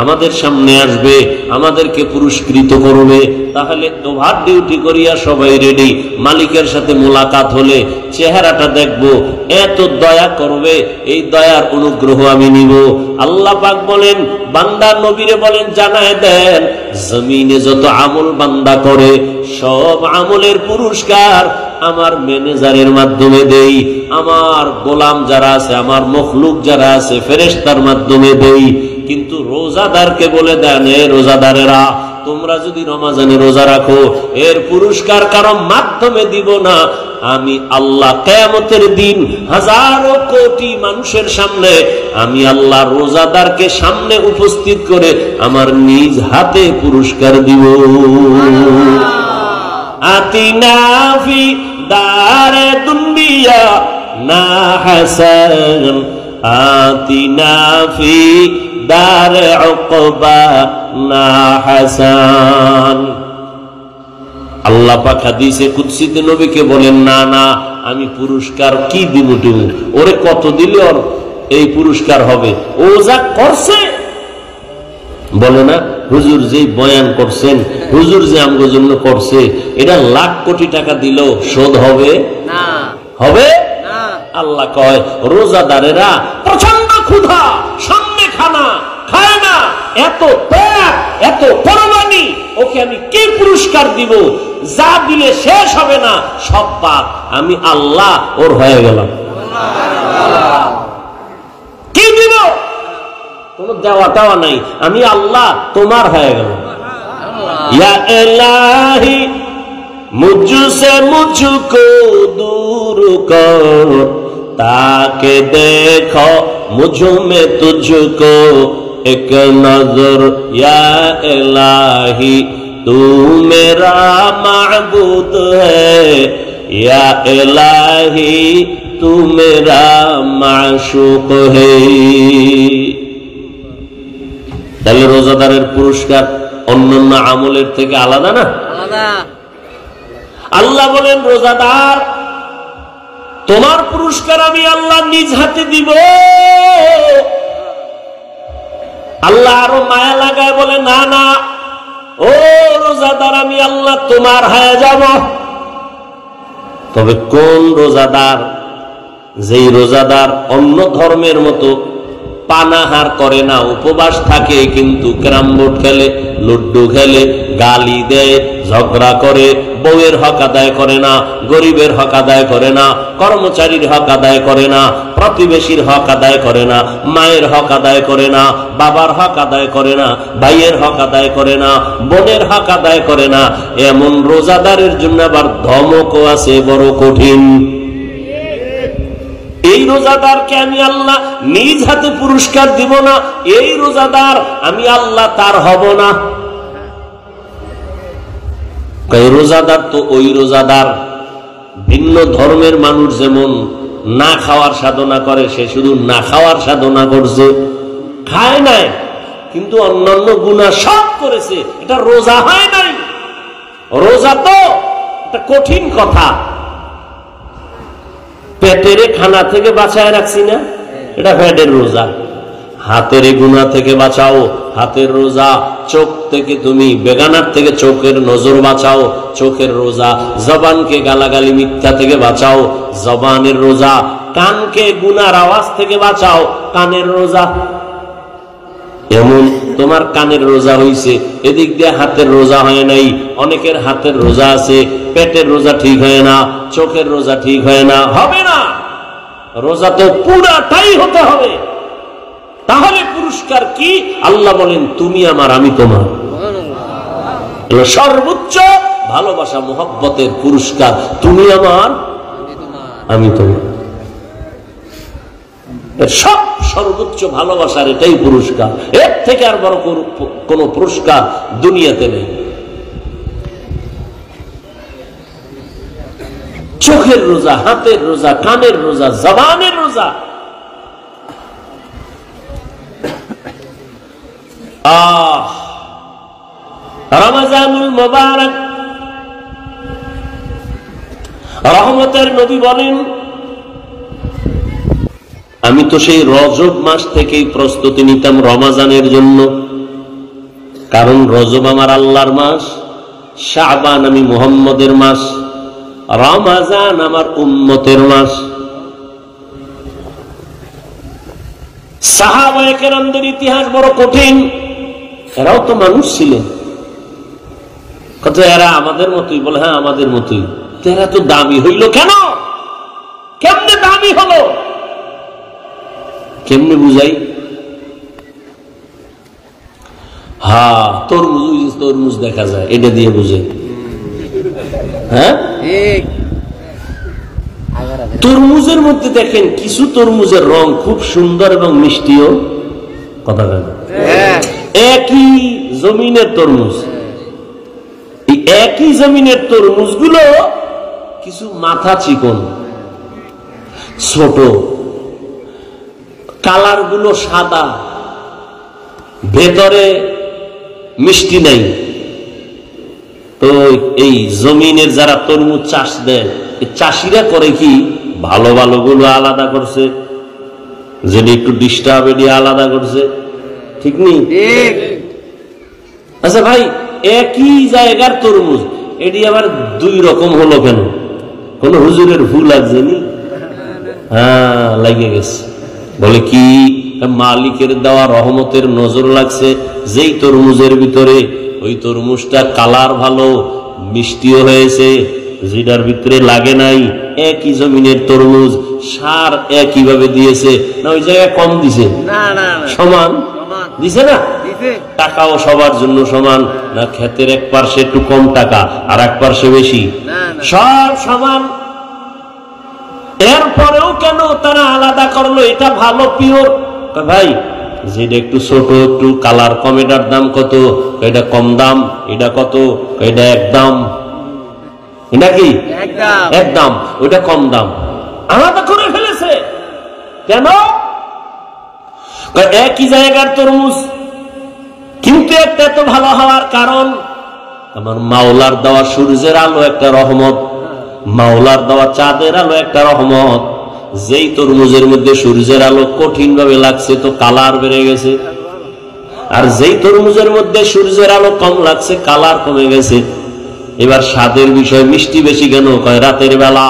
আমাদের সামনে আসবে, আমাদেরকে পুরস্কৃত করবে, তাহলে ওভার ডিউটি করিয়া সবাই রেডি। মালিকের সাথে মোলাকাত হলে চেহারাটা দেখবো, এত দয়া করবে, এই দয়ার অনুগ্রহ আমি নিব। আল্লাহ পাক বলেন, বান্দা নবীরে বলেন জানায় দেন, জমিনে যত আমল বান্দা করে সব আমলের পুরস্কার আমার ম্যানেজারের মাধ্যমে দেই, আমার গোলাম যারা আছে, আমার মখলুক যারা আছে ফেরেশতার মাধ্যমে দেই। কিন্তু রোজাদারকে বলে দেন, এ রোজাদারেরা, তোমরা যদি রমজানে রোজা রাখো এর পুরস্কার কারো মাধ্যমে দিব না, আমি আল্লাহ কিয়ামতের দিন হাজারো কোটি মানুষের সামনে আমি আল্লাহ রোজাদারকে সামনে উপস্থিত করে আমার নিজ হাতে পুরস্কার দিব। আতিনা ফি দারে দুনিয়া না হাসান, আতিনা ফি দারে উকবা না হাসান। আল্লাহ পাক হাদিসে কুদসিতে নবীকে বলেন, না না, আমি পুরস্কার কি দিব তুমি, ওরে কত দিলে ওর এই পুরস্কার হবে, ও যা করছে। বলে না, হুজুর যে বয়ান করছেন, হুজুর যে আমগো জন্য করছে, এটা লাখ কোটি টাকা দিলেও শোধ হবে না, হবে না। আল্লাহ কয়, রোজাদারেরা প্রচন্ড ক্ষুধা, সামনে খানা খায় না, এত ত্যাগ, এত কোরবানি, ওকে আমি কি পুরস্কার দিব? যা দিলে শেষ হবে না, সব বাদ, আমি আল্লাহ ওর হয়ে গেলাম। কি দিব? কোন দেওয়া টাওয়া নাই, আমি আল্লাহ তোমার হয়ে গেল। ইয়া ইলাহি মুঝসে মুঝকো দূর কর, তাকে দেখো মুঝ মে তুঝকো এক নজর, ইয়া ইলাহি तू मेरा माबूद है, या इलाही तू मेरा माशूक है। তাহলে রোজাদারের পুরস্কার অন্যান্য আমলের থেকে আলাদা না? আলাদা। আল্লাহ বলেন, রোজাদার তোমার পুরস্কার আমি আল্লাহ নিজ হাতে দিব। আল্লাহ আরো মায়া লাগায় বলে, না না, ও রোজাদার, আমি আল্লাহ তোমার হয়ে যাব। তবে কোন রোজাদার? যেই রোজাদার অন্য ধর্মের মতো পানাহার করে না, উপবাস থাকে, কিন্তু ক্যারাম বোর্ড খেলে, লুড্ডু খেলে, গালি দেয়, ঝগড়া করে, বউয়ের হক আদায় করে না, গরিবের হক আদায় করে না, কর্মচারীর হক আদায় করে না, প্রতিবেশীর হক আদায় করে না, মায়ের হক আদায় করে না, বাবার হক আদায় করে না, ভাইয়ের হক আদায় করে না, বোনের হক আদায় করে না, এমন রোজাদারের জন্য আবার ধমকও আছে বড় কঠিন। এই রোজাদারকে আমি আল্লাহ নিজ হাতে পুরস্কার দিব না, এই রোজাদার আমি আল্লাহ তার হব না। রোজাদার তো ওই রোজাদার, ভিন্ন ধর্মের মানুষ যেমন না খাওয়ার সাধনা করে, সে শুধু না খাওয়ার সাধনা করছে, খায় নাই, কিন্তু অন্যান্য গুনাহ সব করেছে, এটা রোজা হয় নাই। রোজা তো একটা কঠিন কথা, পেটের খানা থেকে বাঁচায় রাখছি না, এটা পেটের রোজা। হাতের গুনাহ থেকে বাঁচাও, হাতের রোজা। চোখ থেকে তুমি বেগানার থেকে চোখের নজর বাঁচাও, চোখের রোজা। জবানকে গালাগালি মিথ্যা থেকে বাঁচাও, জবানের রোজা। কানকে গুনার আওয়াজ থেকে বাঁচাও, কানের রোজা। এমন তোমার কানের রোজা হইছে, এদিক দিয়ে হাতের রোজা হয় নাই। অনেকের হাতের রোজা আছে, পেটের রোজা ঠিক হয় না, চোখের রোজা ঠিক হয় না, হবে না। রোজা তো পুরাটাই হতে হবে। তাহলে পুরস্কার কি? আল্লাহ বলেন, তুমি আমার, আমি তোমার। সর্বোচ্চ ভালোবাসা, মোহব্বতের পুরস্কার, তুমি আমার, আমি তোমার। সব সর্বোচ্চ ভালোবাসার এটাই পুরস্কার, এর থেকে আর বড় কোন পুরস্কার দুনিয়াতে নেই। চোখের রোজা, হাতের রোজা, কানের রোজা, জবানের রোজা। রমজানুল মুবারক, রহমতের নবী বলেন, আমি তো সেই রজব মাস থেকেই প্রস্তুতি নিতাম রমাজানের জন্য, কারণ রজব আমার আল্লাহর মাস, শাবান আমি মুহাম্মদের মাস, রমাজান আমার উম্মতের মাস। সাহাবায়ে কেরামদের ইতিহাস বড় কঠিন, এরাও তো মানুষ ছিলেন। কত এরা আমাদের মতোই? বলে হ্যাঁ আমাদের মতোই। এরা তো দামি হইল কেন? কেমনে দামি হলো? কেমনে বুঝাই? হ্যাঁ, তরমুজ দেখা যায়, এটা দিয়ে বুঝে। হ্যাঁ, তরমুজের মধ্যে দেখেন কিছু তরমুজের রং খুব সুন্দর এবং মিষ্টিও। কথা বলেন, একই জমিনের তরমুজ, একই জমিনের তরমুজ গুলো কিছু মাথা চিকন, ছোট, কালার গুলো সাদা, ভেতরে মিষ্টি নাই। তো এই জমিনের যারা তরমুজ চাষ দেয়, চাষিরা করে কি, ভালো ভালো গুলো আলাদা করছে, যেটা একটু ডিস্টার্ব এরিয়া আলাদা করছে, ঠিক নেই? আচ্ছা ভাই, একই জায়গার তরমুজ এটি আবার দুই রকম হলো কেন? কোন হুজুরের ভুল লাগছে নি? হ্যাঁ, লাগে গেছে। বলে কি, মালিকের দেওয়া রহমতের নজর লাগছে যেই তরমুজের ভিতরে, ওই তরমুজটা কালার ভালো, মিষ্টিও হয়েছে, যেটার ভিতরে লাগে নাই। একই জমিনের তরমুজ, সার একই ভাবে দিয়েছে না, ওই জায়গায় কম দিছে? সমান দিছে না? টাকাও সবার জন্য সমান না? ক্ষেতের এক পার্শ্বে একটু কম টাকা আর এক পার্শ্বে বেশি? সব সমান। এরপরেও কেন তারা আলাদা করলো? এটা ভালো পিওর। ভাই, যেটা একটু ছোট, একটু কালার কম, এটার দাম কত? এটা কম দাম। এটা কত? এটা এক দাম। এটা কি এক দাম, ওইটা কম দাম। আলাদা করে ফেলেছে কেন? একই জায়গার তরমুজ, কিন্তু একটা এত ভালো হওয়ার কারণ আমার মাওলার দেওয়া সূর্যের আলো একটা রহমত, মাওলার দেওয়া চাঁদের আলো একটা রহমত। যেই তরমুজের মধ্যে সূর্যের আলো কঠিন ভাবে লাগছে তো কালার বেড়ে গেছে, আর যেই তরমুজের মধ্যে সূর্যের আলো কম লাগছে কালার কমে গেছে। এবার স্বাদের বিষয়, মিষ্টি বেশি কেন? কয় রাতের বেলা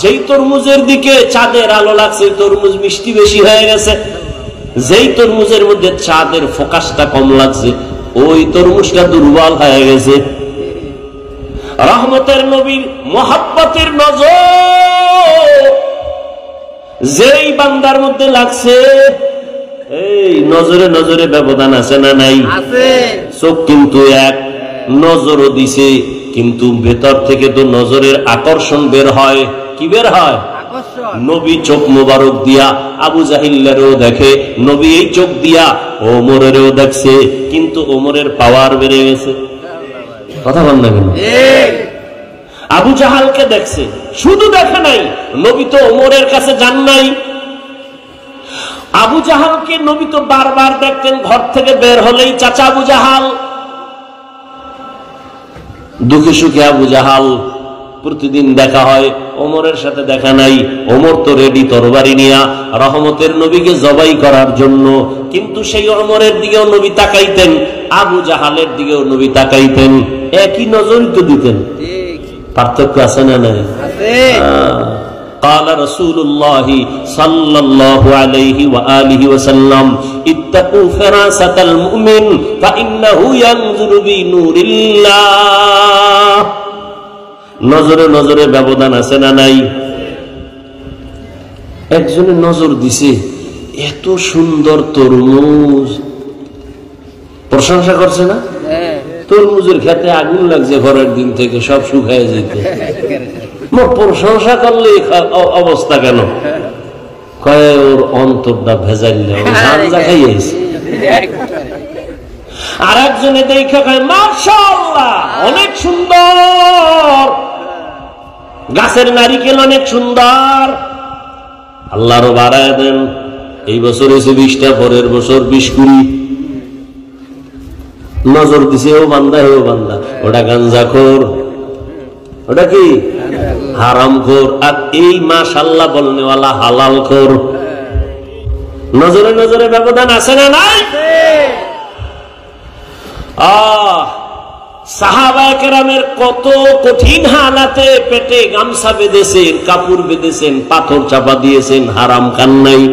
যেই তরমুজের দিকে চাঁদের আলো লাগছে তরমুজ মিষ্টি বেশি হয়ে গেছে। যেই তরমুজের মধ্যে চাঁদের ফোকাসটা কম লাগছে ওই তরমুজটা দুর্বল হয়ে গেছে। রহমতের নবীর মোহাব্বতের নজর যেই বান্দার মধ্যে লাগছে, এই নজরে নজরে ব্যবধান আছে না নাই? চোখ কিন্তু এক, নজরও দিছে, কিন্তু ভেতর থেকে তো নজরের আকর্ষণ বের হয়। কি বের হয়? নবী চোখ মোবারক দিয়া আবু জাহিলেরও দেখে, নবী এই চোখ দিয়া ওমরেরও দেখছে, কিন্তু ওমরের পাওয়ার বেড়ে গেছে। কথা বল না কেন? আবু জাহালকে দেখছে, শুধু দেখে নাই, নবী তো ওমরের কাছে যান নাই। আবু জাহালকে নবী তো বারবার দেখতেন, ঘর থেকে বের হলেই চাচা আবু জাহাল। দুঃখে সুখে আবু জাহাল প্রতিদিন দেখা হয়, ওমরের সাথে দেখা নাই। ওমর তো রেডি তরবারি নিয়া রহমতের নবীকে জবাই করার জন্য, কিন্তু সেই ওমরের দিকেও নবী তাকাইতেন, আবু জাহালের দিকেও নবী তাকাইতেন, একই নজরই তো দিতেন। পার্থক্য আছে না নাই? قال رسول الله صلى الله عليه وآله وسلم اتقوا فراسة المؤمن فإنه ينظر بنور الله। নজরে নজরে ব্যবধান আছে না নাই? একজনের নজর দিছে, এত সুন্দর তরমুজ, প্রশংসা করছে না? তরমুজের খেতে আগুন লাগছে ঘরের দিন থেকে, সব শুকায় যেতে। প্রশংসা করলে অবস্থা কেন? কয় ওর অন্তরটা ভেজাইল, খাইয়েছে। আর একজনে দেখে কয় মাশাআল্লাহ অনেক সুন্দর, গাছের নারিকেল অনেক সুন্দর, আল্লাহরও বাড়ায় দেন। এই বছর এসে 20টা, পরের বছর 20-20। নজর দিছে ও বান্দা, ও বান্দা, ওটা গাঞ্জাখোর, ওটা কি হারামখোর। আর এই মাশাআল্লাহ বলনেওয়ালা হালালখোর। নজরে নজরে ব্যবধান আছে না নাই? সাহাবায়ে কেরামের কত কঠিন হালাতে পেটে গামছা বেঁধেছেন, কাপড় বেঁধেছেন, পাথর চাপা দিয়েছেন, হারাম খান নাই।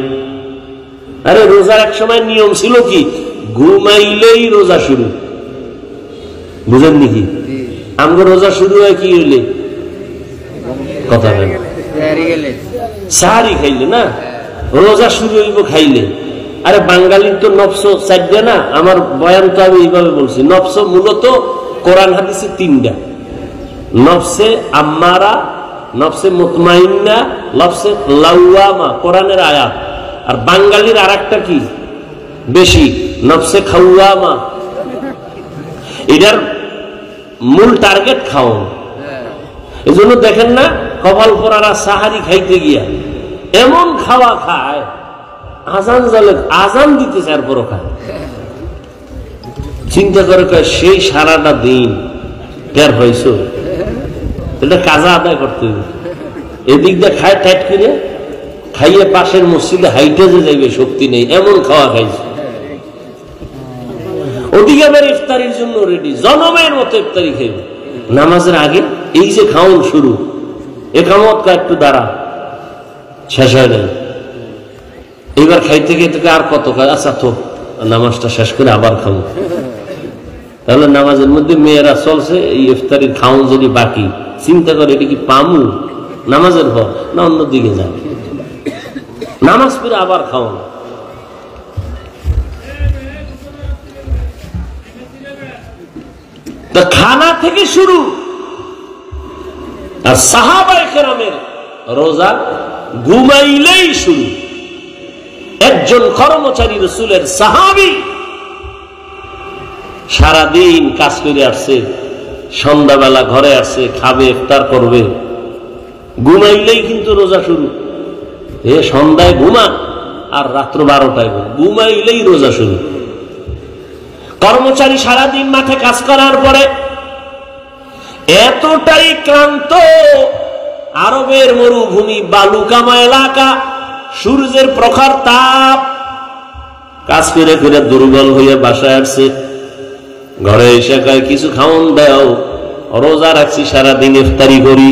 আরে রোজার এক সময় নিয়ম ছিল কি, ঘুমাইলেই রোজা শুরু। বুঝেন নাকি? আমগো রোজা শুরু হয় কি হইলে? কথা বলেন, সাহারি খাইলে না রোজা শুরু হইব খাইলে। আরে বাঙালির তো নফস চারটা না, আমার বয়ান তো আমি এইভাবে বলছি। নফস মূলত কোরআন হাদিসে তিনটা, নফসে আম্মারা, নফসে মুতমাইন্না, নফসে লাওয়ামা, কোরআনের আয়াত। আর বাঙালির আর একটা কি বেশি, নফসে খাওয়ামা। এটার মূল টার্গেট খাওয়ানো। এই জন্য দেখেন না কপাল পরারা সাহারি খাইতে গিয়া এমন খাওয়া খায়, আজান জালে আজান দিতে চার পরও খায়। চিন্তা করে সেই সারাটা দিন টের হয়েছ, এটা কাজা আদায় করতে হবে। এদিক দিয়ে খায় টাইট করে, খাইয়ে পাশের মসজিদে হাইটে যে যাইবে শক্তি নেই, এমন খাওয়া খাইছে। ওদিকে আবার ইফতারির জন্য রেডি, জনমের মতো ইফতারি খাইবে নামাজের আগে। এই যে খাওয়ান শুরু, একামত কা একটু দাঁড়া, শেষ হয় নাই। এবার খাইতে খাইতে আর কত কাজ, আচ্ছা তো নামাজটা শেষ করে আবার খাবো। তাহলে নামাজের মধ্যে মেয়েরা চলছে, এই ইফতারির খাওয়ান যদি বাকি, চিন্তা করে এটা কি পামু নামাজের পর না অন্যদিকে যাবে, নামাজ পড়ে আবার খাওয়ান। খানা থেকে শুরু। আর সাহাবায়ে কেরামের রোজা ঘুমাইলেই শুরু। একজন কর্মচারী রাসূলের সাহাবী সারাদিন কাজ করে আসছে, সন্ধ্যাবেলা ঘরে আসছে, খাবে, ইফতার করবে, ঘুমাইলেই কিন্তু রোজা শুরু। এ সন্ধ্যায় ঘুমা আর রাত্র 12টায় ঘুমাইলেই রোজা শুরু। কর্মচারী সারাদিন মাঠে কাজ করার পরে এতটাই ক্লান্ত, আরবের মরুভূমি, বালুকামা এলাকা, সূর্যের প্রখর তাপ, কাজ করে করে দুর্বল হয়ে বাসায় আসছে। ঘরে এসে কয় কিছু খাওন দাও, রোজা রাখছি সারাদিন ইফতারি করি।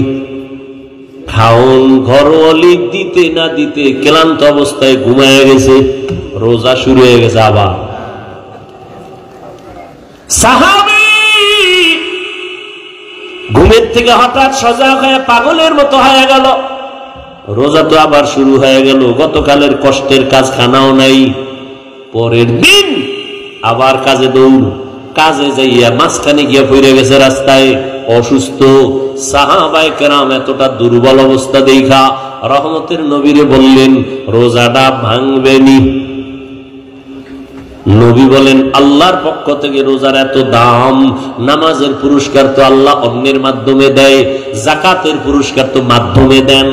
খাওন ঘরওয়ালি দিতে না দিতে ক্লান্ত অবস্থায় ঘুমায় গেছে, রোজা শুরু হয়ে গেছে আবার। সাহাবী ঘুমের থেকে হঠাৎ সজাগ হয়ে পাগলের মতো হয়ে গেল, রোজা তো আবার শুরু হয়ে গেল। গতকালের কষ্টের কাজ খানাও নাই, পরের দিন আবার কাজে দৌড়। কাজে যাইয়া মাঝখানে গিয়া পড়ে গেছে রাস্তায়, অসুস্থ। সাহাবায়ে কেরাম এতটা দুর্বল অবস্থা দেখা রহমতের নবীরে বললেন রোজাটা ভাঙবেনি। নবী বলেন আল্লাহর পক্ষ থেকে রোজার এত দাম, নামাজের পুরস্কার তো আল্লাহ অন্যের মাধ্যমে দেয়, যাকাতের পুরস্কার তো মাধ্যমে দেন,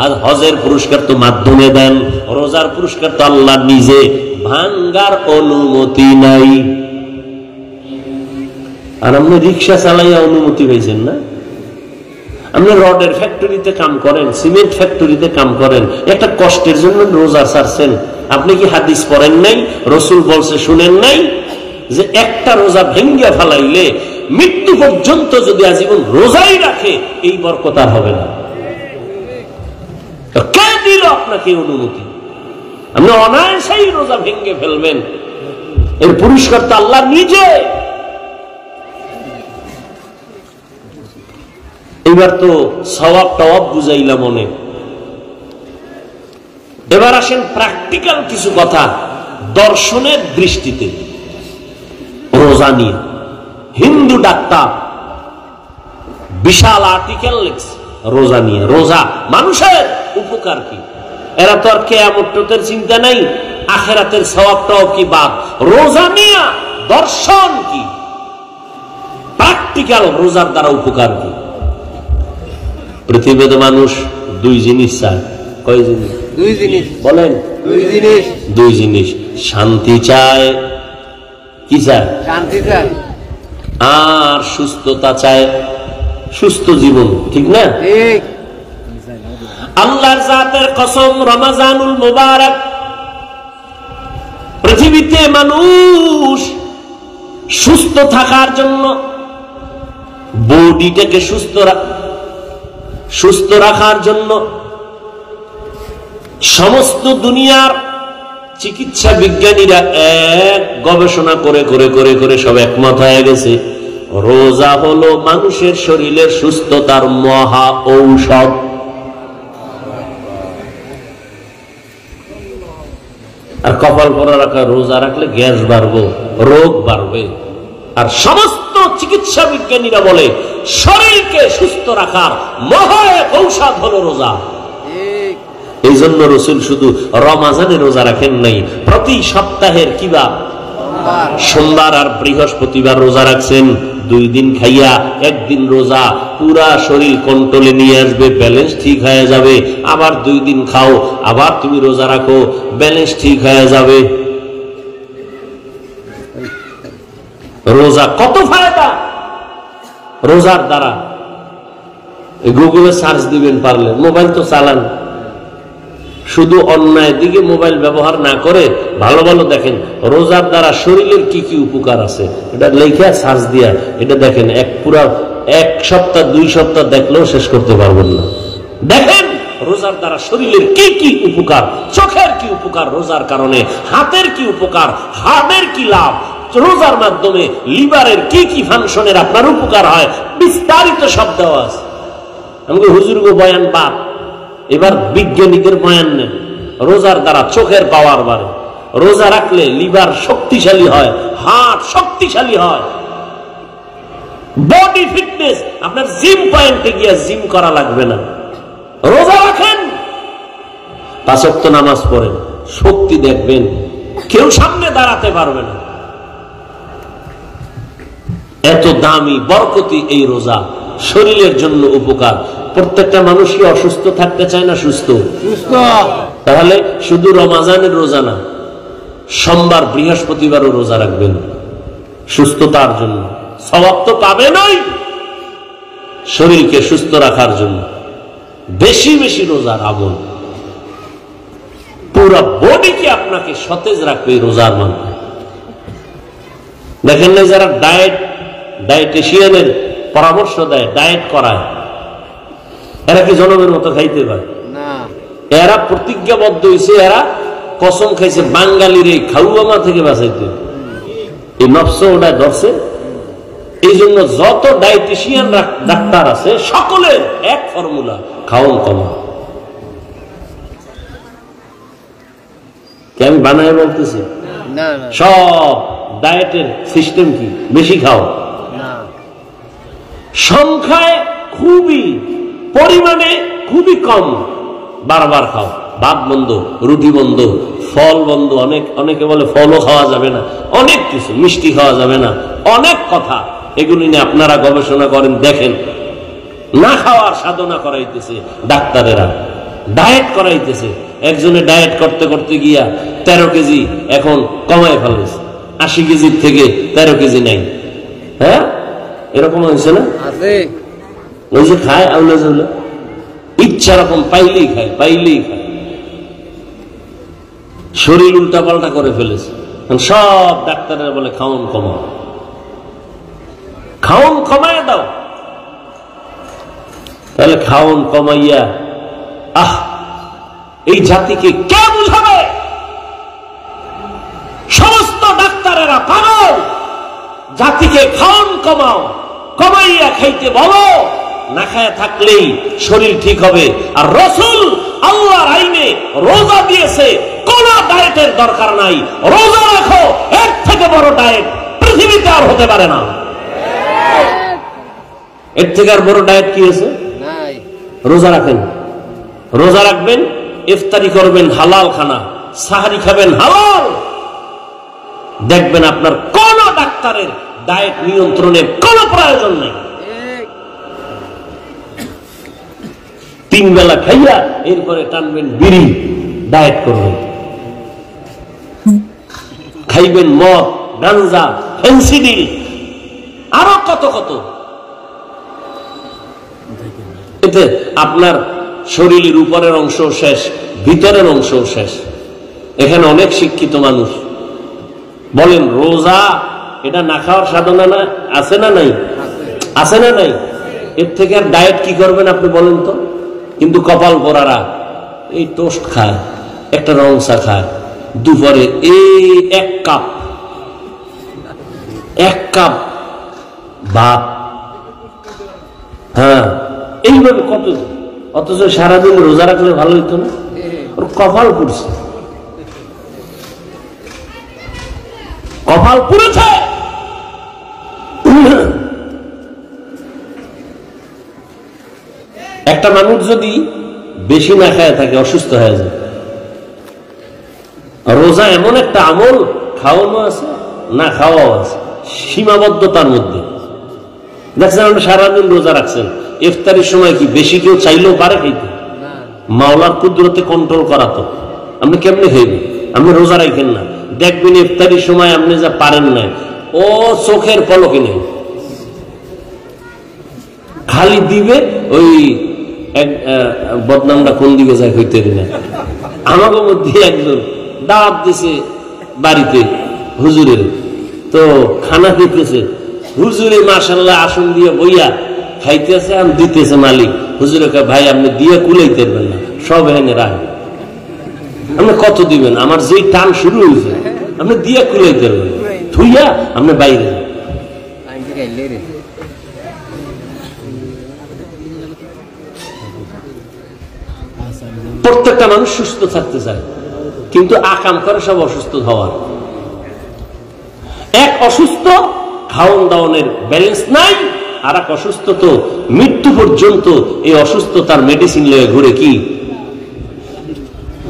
আর হজের পুরস্কার তো মাধ্যমে দেন, রোজার পুরস্কার তো আল্লাহ নিজে, ভাঙ্গার অনুমতি নাই। আর আপনি রিক্সা চালাইয়া অনুমতি পাইছেন না? আপনি রডের ফ্যাক্টরিতে কাম করেন, সিমেন্ট ফ্যাক্টরিতে কাম করেন, একটা কষ্টের জন্য রোজা ছাড়ছেন। আপনি কি হাদিস পড়েন নাই? রসুল বলছে শুনেন নাই যে একটা রোজা ভেঙ্গে ফেলাইলে মৃত্যু পর্যন্ত যদি আজীবন রোজাই রাখে এই বরকত আর হবে না। কে দিল আপনাকে অনুমতি? আপনি অনায়াসেই রোজা ভেঙ্গে ফেলবেন, এর পুরস্কার তো আল্লাহ নিজে। এবার তো সওয়াব টওয়াব বুঝাইলাম অনেক, এবার আসেন প্র্যাকটিক্যাল কিছু কথা দর্শনের দৃষ্টিতে রোজা নিয়ে। হিন্দু ডাক্তার বিশাল আর্টিকেল লিখছে রোজা নিয়ে, রোজা মানুষের উপকার কি। এরা তো আর কিয়ামতের চিন্তা নাই, আখিরাতের সওয়াবটাও কি বাদ। রোজা নিয়ে দর্শন কি, প্র্যাকটিক্যাল রোজার দ্বারা উপকার কি। পৃথিবীতে মানুষ দুই জিনিস চায়। কয় জিনিস? দুই জিনিস বলেন। দুই জিনিস, শান্তি চায়, কি চায়? শান্তি চায়। আর সুস্থতা চায়, সুস্থ জীবন, ঠিক না? ঠিক। আল্লাহর জাতের কসম, রমজানুল মুবারক পৃথিবীতে মানুষ সুস্থ থাকার জন্য, বডিটাকে সুস্থ রাখার জন্য সমস্ত দুনিয়ার চিকিৎসা বিজ্ঞানীরা এক গবেষণা করে করে করে করে সব একমত হয়ে গেছে, রোজা হলো মানুষের শরীরের সুস্থতার মহা ঔষধ। আর কপাল পরা রাখা, রোজা রাখলে গ্যাস বাড়বে, রোগ বাড়বে। আর সমস্ত চিকিৎসা বিজ্ঞানীরা বলে শরীরকে সুস্থ রাখার মহা এক ঔষধ হলো রোজা। এই জন্য রসুল শুধু রমাজানে রোজা রাখেন নাই, প্রতি সপ্তাহের কিবা সোমবার আর বৃহস্পতিবার রোজা রাখছেন। 2 দিন খাইয়া 1 দিন রোজা, পুরা শরীর কন্ট্রোলে নিয়ে আসবে, ব্যালেন্স ঠিক হয়ে যাবে। আবার 2 দিন খাও, আবার তুমি রোজা রাখো, ব্যালেন্স ঠিক হয়ে যাবে। রোজা কত ফায়দা রোজার দ্বারা। গুগলে সার্চ দিবেন, পারলে মোবাইল তো চালান, শুধু অন্যায় দিকে মোবাইল ব্যবহার না করে ভালো ভালো দেখেন রোজার দ্বারা শরীরের কি কি উপকার আছে। এটা লেখা সার্চ দিয়া এটা দেখেন, পুরা 1 সপ্তাহ 2 সপ্তাহ দেখলেও শেষ করতে পারবেন না। দেখেন রোজার দ্বারা শরীরের কি কি উপকার, চোখের কি উপকার রোজার কারণে, হাতের কি উপকার, হাড়ের কি লাভ, রোজার মাধ্যমে লিভারের কি কি ফাংশনের আপনার উপকার হয়, বিস্তারিত সব দেওয়া আছে। আমাকে হুজুর গো বয়ান বাদ, এবার বিজ্ঞানীদের বয়ান নেন। রোজার দ্বারা চোখের পাওয়ার বাড়ে, রোজা রাখলে লিভার শক্তিশালী হয়, হার্ট শক্তিশালী হয়, বডি ফিটনেস, আপনার জিম পয়েন্টে গিয়ে জিম করা লাগবে না। রোজা রাখেন, 5 ওয়াক্ত নামাজ পড়েন, শক্তি দেখবেন, কেউ সামনে দাঁড়াতে পারবে না। এত দামি বরকতি এই রোজা, শরীরের জন্য উপকার। প্রত্যেকটা মানুষই অসুস্থ থাকতে চায় না সুস্থ? তাহলে শুধু রমাজানের রোজা না, সোমবার বৃহস্পতিবারও রোজা রাখবেন সুস্থতার জন্য। সওয়াব তো পাবেনই, শরীরকে সুস্থ রাখার জন্য বেশি বেশি রোজার আমল, পুরো বডিকে আপনাকে সতেজ রাখবে রোজার মাধ্যমে। দেখেন না যারা ডায়েটিশিয়ানের পরামর্শ দেয়, ডায়েট করায়, এরা কি জনমের মতো খাইতে পারে না? এরা প্রতিজ্ঞাবদ্ধ হয়েছে, এরা কসম খাইছে বাঙালির এই খাউয়ামা থেকে বাঁচাইতে। এই নফস ওটা ধরছে। এই জন্য যত ডায়েটিশিয়ান ডাক্তার আছে সকলের এক ফর্মুলা, খাওন কমা। কি আমি বানায় বলতেছি? সব ডায়েটের সিস্টেম কি, বেশি খাও, সংখ্যায় খুবই, পরিমাণে খুবই কম, বারবার খাও। ভাত বন্ধ, রুটি বন্ধ, ফল বন্ধ, অনেকে বলে ফলও খাওয়া যাবে না, অনেক কিছু, মিষ্টি খাওয়া যাবে না, অনেক কথা। এগুলি নিয়ে আপনারা গবেষণা করেন, দেখেন। না খাওয়ার সাধনা করাইতেছে ডাক্তারেরা, ডায়েট করাইতেছে। একজনে ডায়েট করতে করতে গিয়া 13 কেজি এখন কমায় ফেলেছে, 80 কেজির থেকে 13 কেজি নাই। হ্যাঁ, এরকম হয়েছে না? ওই যে খায় আউলা জাউলা, ইচ্ছা রকম পাইলেই খায়, পাইলেই খায়, শরীর উল্টা পাল্টা করে ফেলেছে। সব ডাক্তারেরা বলে খাওন কমাও, খাওন কমায় দাও। তাহলে খাওন কমাইয়া এই জাতিকে কে বুঝাবে? সমস্ত ডাক্তারেরা পাগল। জাতিকে খাওন কমাও, কমাইয়া খাইতে বলো, না খায় থাকলেই শরীর ঠিক হবে। আর রাসূল আল্লাহর আইনে রোজা দিয়েছে, কোন ডায়েটের দরকার নাই, রোজা রাখো, এর থেকে বড় ডায়েট পৃথিবীতে আর হতে পারে না। এর থেকে আর বড় ডায়েট কি আছে? রোজা রাখেন, রোজা রাখবেন, ইফতারি করবেন হালাল খানা, সাহারি খাবেন হালাল। দেখবেন আপনার কোন ডাক্তারের ডায়েট নিয়ন্ত্রণের কোন প্রয়োজন নেই। 3 বেলা খাইয়া এরপরে টানবেন বিড়ি, ডায়েট করবেন, খাইবেন মদ, গাঞ্জা, ফেন্সিডিল, আরো কত কত। এতে আপনার শরীরের উপরের অংশ শেষ, ভিতরের অংশ শেষ। এখানে অনেক শিক্ষিত মানুষ, বলেন রোজা এটা না খাওয়ার সাধনা না আছে না নাই? আছে না নাই? এর থেকে আর ডায়েট কি করবেন আপনি বলেন তো? কিন্তু কপাল পরারা এই টোস্ট খায়, একটা রং চা খায়, দুপুরে এই এক কাপ ভাত, হ্যাঁ এইভাবে কত, অথচ সারাদিন রোজা রাখলে ভালো হইতো না? ওর কপাল পুড়ছে, কপাল পুড়েছে। একটা মানুষ যদি বেশি না খায় থাকে অসুস্থ হয়ে যায়। রোজা এমন একটা আমল, খাওয়ানো আছে না খাওয়াও আছে, সীমাবদ্ধতার মধ্যে। দেখছেন আপনি সারাদিন রোজা রাখছেন, ইফতারির সময় কি বেশি কেউ চাইলেও পারে খাইতে? মাওলার কুদরতে কন্ট্রোল করা তো। আপনি কেমনে খাইবেন? আপনি রোজা রাখেন না, দেখবেন ইফতারির সময় আপনি যা পারেন না, ও চোখের পলকে নেই, খালি দিবে। ওই বদনামটা কোন দিকে যায় হইতে না। আমাকে মধ্যে একজন দাওয়াত দিছে বাড়িতে হুজুরের, তো খানা দিতেছে, হুজুরে মাশাআল্লাহ আসন দিয়ে বইয়া খাইতেছে, আর দিতেছে মালিক। হুজুরে কয় ভাই আপনি দিয়ে কুলাইতে পারবেন না, সব এনে রাখ, আপনি কত দিবেন? আমার যেই টান শুরু হয়েছে আপনি দিয়ে কুলাইতে পারবেন, থুইয়া আপনি বাইরে। প্রত্যেকটা মানুষ সুস্থ থাকতে চায়, কিন্তু আকাম করে সব অসুস্থ হওয়ার। এক অসুস্থ খাওয়ন দাওয়ানের ব্যালেন্স নাই, আর এক অসুস্থ তো মৃত্যু পর্যন্ত এই অসুস্থতার মেডিসিন লয়ে ঘুরে। কি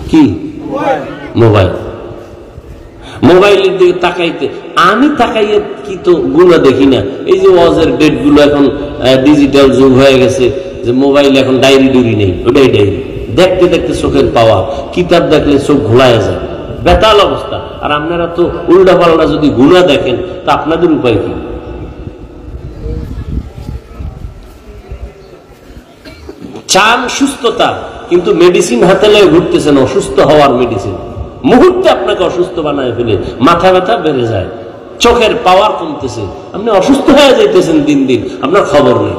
কি মোবাইল, মোবাইলের দিকে তাকাইতে, আমি তাকাইয়ে কি তো গুণা দেখি না। এই যে ওয়াজের ডেট গুলো এখন ডিজিটাল যুগ হয়ে গেছে, যে মোবাইল এখন ডায়েরি ডুরি নেই, ওটাই ডায়েরি। দেখতে দেখতে চোখের পাওয়া, কিতাব দেখলে চোখ ঘোলায় যায়, বেতাল অবস্থা। আর আপনারা তো উল্টা পাল্টা যদি গুণা দেখেন, তা আপনাদের উপায় কি? চান সুস্থতা, কিন্তু মেডিসিন হাতে লয়ে ঘুরতেছেন অসুস্থ হওয়ার মেডিসিন। মুহূর্তে আপনাকে অসুস্থ বানায় ফেলে, মাথা ব্যথা বেড়ে যায়, চোখের পাওয়ার কমতেছে, আপনি অসুস্থ হয়ে যাইতেছেন দিন দিন, আপনার খবর নেই।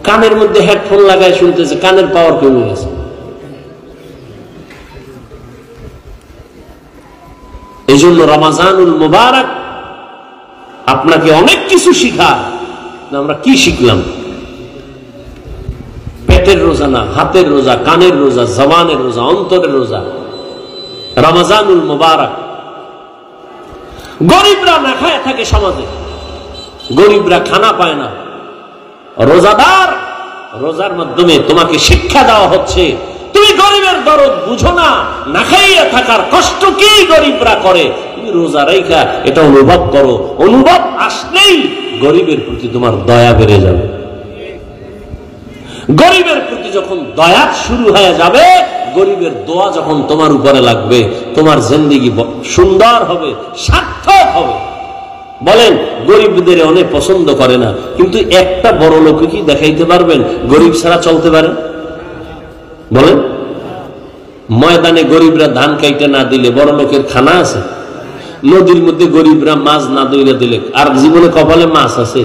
কানের মধ্যে হেডফোন লাগায় শুনতেছে, কানের পাওয়ার কমে গেছে। এই জন্য রমাজানুল মুবারক আপনাকে অনেক কিছু শিখায়। আমরা কি শিখলাম? পেটের রোজা না, হাতের রোজা, কানের রোজা, জবানের রোজা, অন্তরের রোজা। রমাজানুল মুবারক। গরিবরা না খায় থাকে সমাজে, গরিবরা খানা পায় না। রোজাদার, রোজার মাধ্যমে তোমাকে শিক্ষা দেওয়া হচ্ছে, তুমি গরিবের দরদ বুঝো না, না খাইয়া থাকার কষ্ট কি গরিবরা করে, তুমি রোজা রাইখা এটা অনুভব করো। অনুভব আসলেই গরিবের প্রতি তোমার দয়া বেড়ে যাবে। গরিবের প্রতি যখন দয়া শুরু হয়ে যাবে, গরিবের দোয়া যখন তোমার উপরে লাগবে, তোমার জিন্দেগি সুন্দর হবে, সার্থক হবে। বলেন গরিবদের অনেক পছন্দ করে না, কিন্তু একটা বড় লোককে কি দেখাইতে পারবেন গরিব ছাড়া চলতে পারে? বলেন, ময়দানে গরিবরা ধান কাইতে না দিলে বড় লোকের খানা আছে? নদীর মধ্যে গরিবরা মাছ না দইরা দিলে আর জীবনে কপালে মাছ আছে?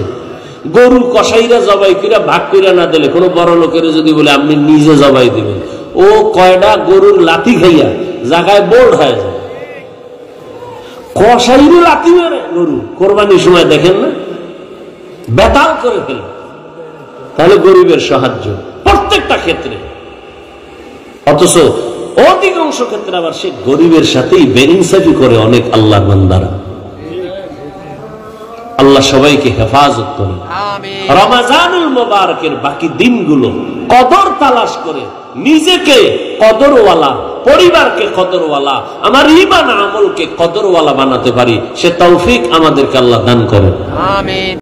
গরু কসাইরা জবাই কইরা ভাগ কইরা না দিলে কোন বড় লোকের যদি বলে আপনি নিজে জবাই দিবেন, ও কয়টা গরুর লাথি খাইয়া জায়গায় বোল্ড হয়ে যায়। কসাইরও লাথি মেরে গরু কোরবানির সময় দেখেন না, বেতাল করে ফেলে। তাহলে গরিবের সাহায্য প্রত্যেকটা ক্ষেত্রে, অথচ অধিকাংশ ক্ষেত্রে আবার সে গরিবের সাথেই বেইনসাফি করে অনেক আল্লাহর বান্দারা। আল্লাহ সবাইকে হেফাজত করে। রমাজানুল মুবারকের বাকি দিনগুলো কদর তালাশ করে নিজেকে কদরওয়ালা, পরিবারকে কদরওয়ালা, আমার ঈমান আমলকে কদরওয়ালা বানাতে পারি, সে তৌফিক আমাদেরকে আল্লাহ দান করেন। আমিন।